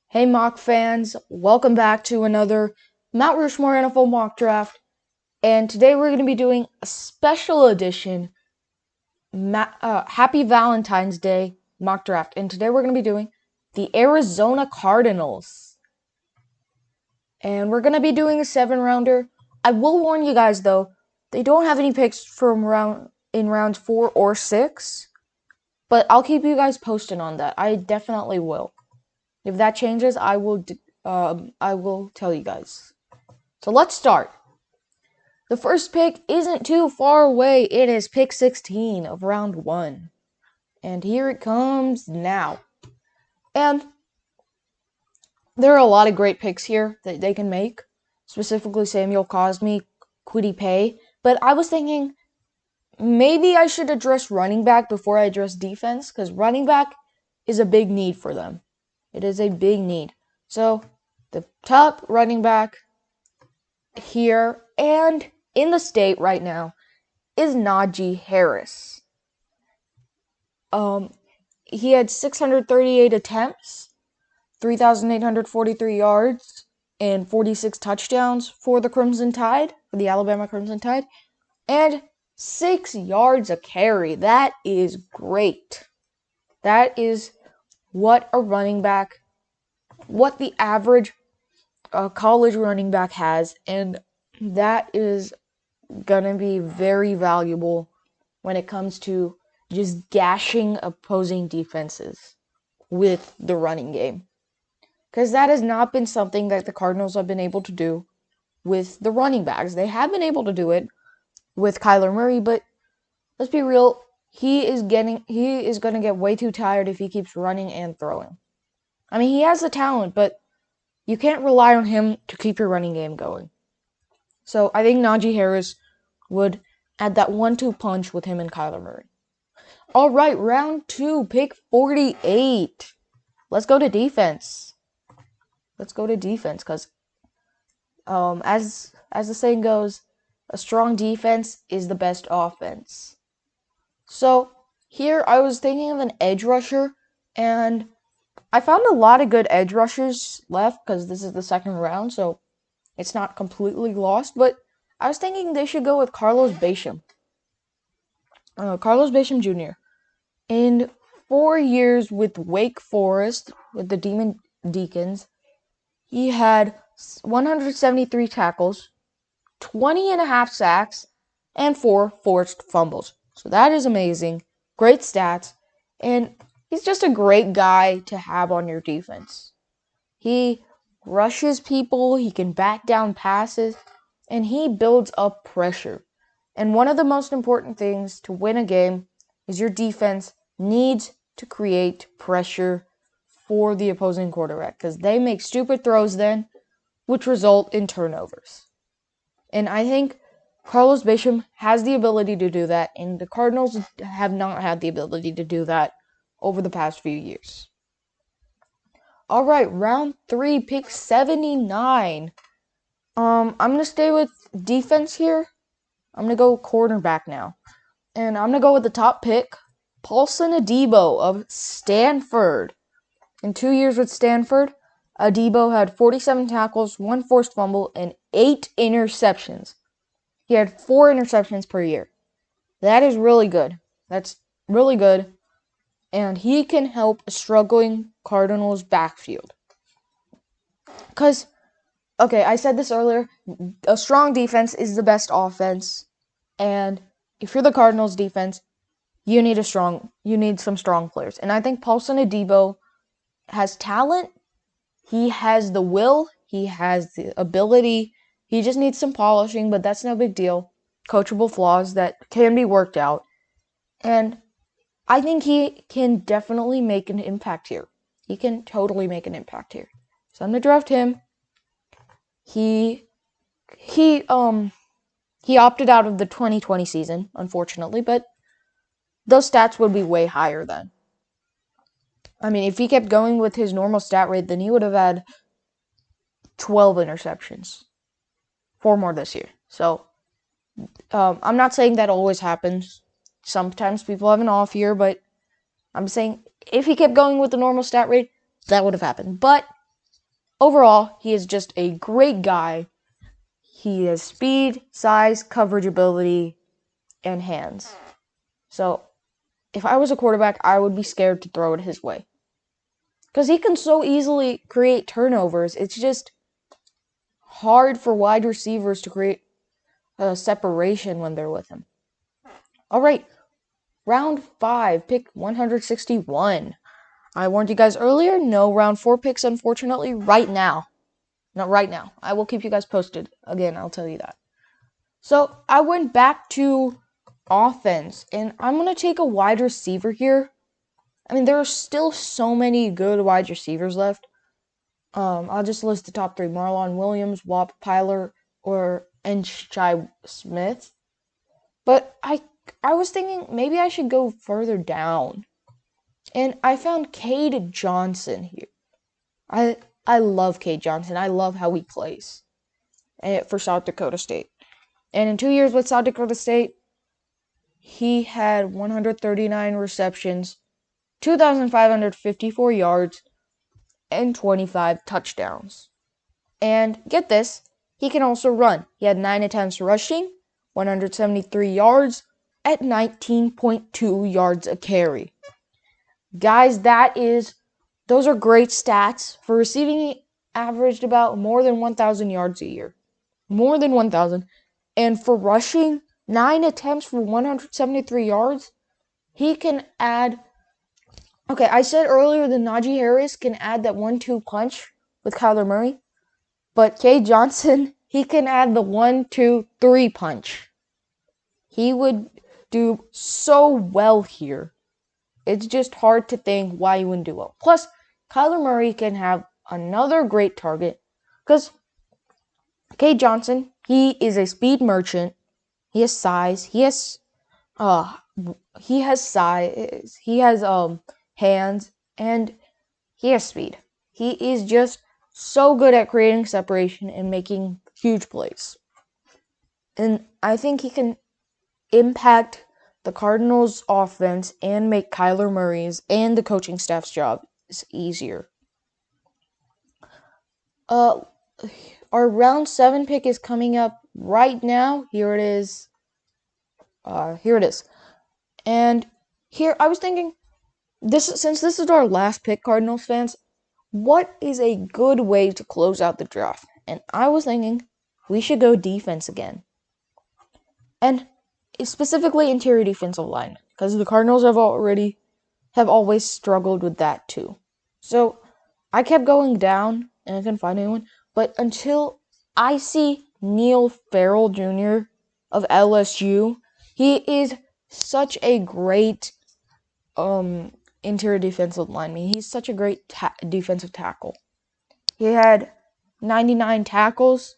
Hey mock fans, welcome back to another Mount Rushmore NFL mock draft. And today we're going to be doing a special edition Happy Valentine's Day mock draft. And today we're going to be doing the Arizona Cardinals. And we're going to be doing a 7-rounder. I will warn you guys though, they don't have any picks from rounds 4 or 6. But I'll keep you guys posted on that. I definitely will. If that changes, I will tell you guys. So let's start. The first pick isn't too far away. It is pick 16 of round 1. And here it comes now. And there are a lot of great picks here that they can make. Specifically Samuel Cosme, Kwity Paye. But I was thinking maybe I should address running back before I address defense. Because running back is a big need for them. It is a big need. So the top running back here and in the state right now is Najee Harris. He had 638 attempts, 3,843 yards, and 46 touchdowns for the Crimson Tide, for the Alabama Crimson Tide, and 6 yards a carry. That is great. That is what a running back, what the average college running back has, and that is gonna be very valuable when it comes to just gashing opposing defenses with the running game. Because that has not been something that the Cardinals have been able to do with the running backs. They have been able to do it with Kyler Murray, but let's be real, he is gonna get way too tired if he keeps running and throwing. I mean, he has the talent, but you can't rely on him to keep your running game going. So I think Najee Harris would add that 1-2 punch with him and Kyler Murray. All right, round 2, pick 48. Let's go to defense. Because as the saying goes, a strong defense is the best offense. So here I was thinking of an edge rusher, and I found a lot of good edge rushers left because this is the second round, so it's not completely lost. But I was thinking they should go with Carlos Basham. Carlos Basham Jr. In 4 years with Wake Forest, with the Demon Deacons, he had 173 tackles, 20 and a half sacks, and 4 forced fumbles. So that is amazing. Great stats. And he's just a great guy to have on your defense. He rushes people, he can bat down passes, and he builds up pressure. And one of the most important things to win a game is your defense needs to create pressure for the opposing quarterback because they make stupid throws then, which result in turnovers. And I think Carlos Basham has the ability to do that, and the Cardinals have not had the ability to do that over the past few years. All right, round 3, pick 79. I'm going to stay with defense here. I'm going to go cornerback now. And I'm going to go with the top pick, Paulson Adebo of Stanford. In 2 years with Stanford, Adebo had 47 tackles, 1 forced fumble, and 8 interceptions. He had 4 interceptions per year. That is really good. That's really good. And he can help a struggling Cardinals backfield. Because, okay, I said this earlier, a strong defense is the best offense. And if you're the Cardinals defense, you need some strong players. And I think Paulson Adebo has talent. He has the will. He has the ability. He just needs some polishing, but that's no big deal. Coachable flaws that can be worked out. And I think he can definitely make an impact here. He can totally make an impact here. So I'm going to draft him. He opted out of the 2020 season, unfortunately, but those stats would be way higher then. I mean, if he kept going with his normal stat rate, then he would have had 12 interceptions. 4 more this year. So, I'm not saying that always happens. Sometimes people have an off year, but I'm saying if he kept going with the normal stat rate, that would have happened. But overall, he is just a great guy. He has speed, size, coverage ability, and hands. So, if I was a quarterback, I would be scared to throw it his way. Because he can so easily create turnovers. It's just hard for wide receivers to create a separation when they're with him. All right, round 5, pick 161. I warned you guys earlier, no round 4 picks, unfortunately, right now. Not right now. I will keep you guys posted. Again, I'll tell you that. So, I went back to offense, and I'm going to take a wide receiver here. I mean, there are still so many good wide receivers left. I'll just list the top 3. Marlon Williams, Whop Piler, and Shai Smith. But I was thinking maybe I should go further down. And I found Cade Johnson here. I love Cade Johnson. I love how he plays for South Dakota State. And in 2 years with South Dakota State, he had 139 receptions, 2,554 yards, and 25 touchdowns. And get this, he can also run. He had 9 attempts rushing, 173 yards, at 19.2 yards a carry. Guys, those are great stats. For receiving, he averaged about more than 1,000 yards a year. More than 1,000. And for rushing, 9 attempts for 173 yards, he can add... Okay, I said earlier that Najee Harris can add that 1-2 punch with Kyler Murray. But Cade Johnson, he can add the 1-2-3 punch. He would do so well here. It's just hard to think why he wouldn't do well. Plus, Kyler Murray can have another great target. Because Cade Johnson, he is a speed merchant. He has size. He has size. He has hands, and he has speed. He is just so good at creating separation and making huge plays. And I think he can impact the Cardinals' offense and make Kyler Murray's and the coaching staff's job easier. Our round 7 pick is coming up right now. Here it is. And here I was thinking, since this is our last pick, Cardinals fans, what is a good way to close out the draft? And I was thinking we should go defense again. And specifically interior defensive line, because the Cardinals have always struggled with that too. So I kept going down and I couldn't find anyone, but until I see Neil Farrell Jr. of LSU, he is such a great interior defensive lineman. He's such a great defensive tackle. He had 99 tackles,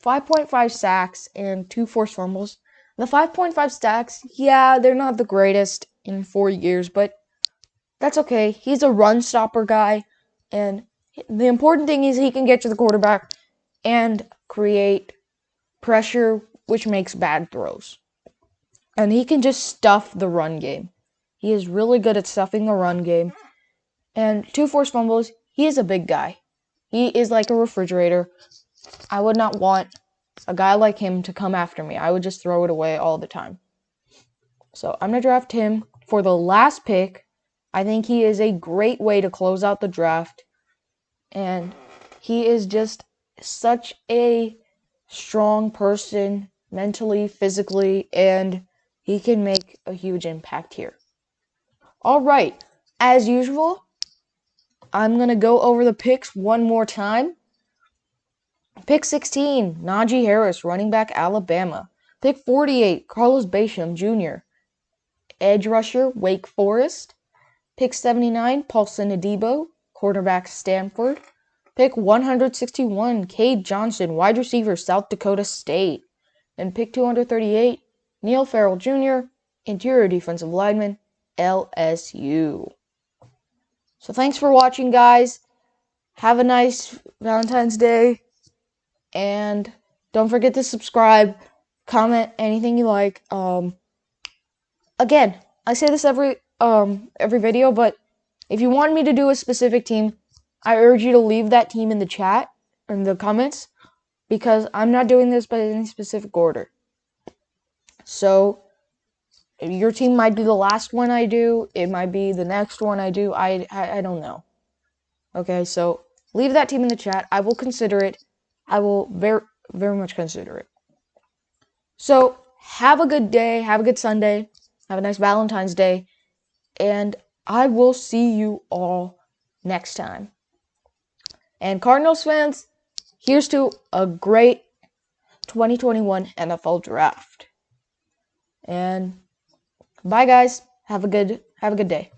5.5 sacks, and 2 forced fumbles. The 5.5 sacks, yeah, they're not the greatest in 4 years, but that's okay. He's a run stopper guy, and the important thing is he can get to the quarterback and create pressure, which makes bad throws. And he can just stuff the run game. He is really good at stuffing the run game. And 2 forced fumbles, he is a big guy. He is like a refrigerator. I would not want a guy like him to come after me. I would just throw it away all the time. So I'm going to draft him for the last pick. I think he is a great way to close out the draft. And he is just such a strong person, mentally, physically, and he can make a huge impact here. All right, as usual, I'm going to go over the picks one more time. Pick 16, Najee Harris, running back, Alabama. Pick 48, Carlos Basham Jr., edge rusher, Wake Forest. Pick 79, Paulson Adebo, quarterback, Stanford. Pick 161, Cade Johnson, wide receiver, South Dakota State. And pick 238, Neil Farrell Jr., interior defensive lineman, LSU. So thanks for watching, guys. Have a nice Valentine's Day. And don't forget to subscribe, comment anything you like. Again, I say this every video, but if you want me to do a specific team, I urge you to leave that team in the chat, in the comments, because I'm not doing this by any specific order. So, your team might be the last one I do. It might be the next one I do. I don't know. Okay, so leave that team in the chat. I will consider it. I will very much consider it. So, have a good day. Have a good Sunday. Have a nice Valentine's Day. And I will see you all next time. And Cardinals fans, here's to a great 2021 NFL draft. And bye guys. Have a good day.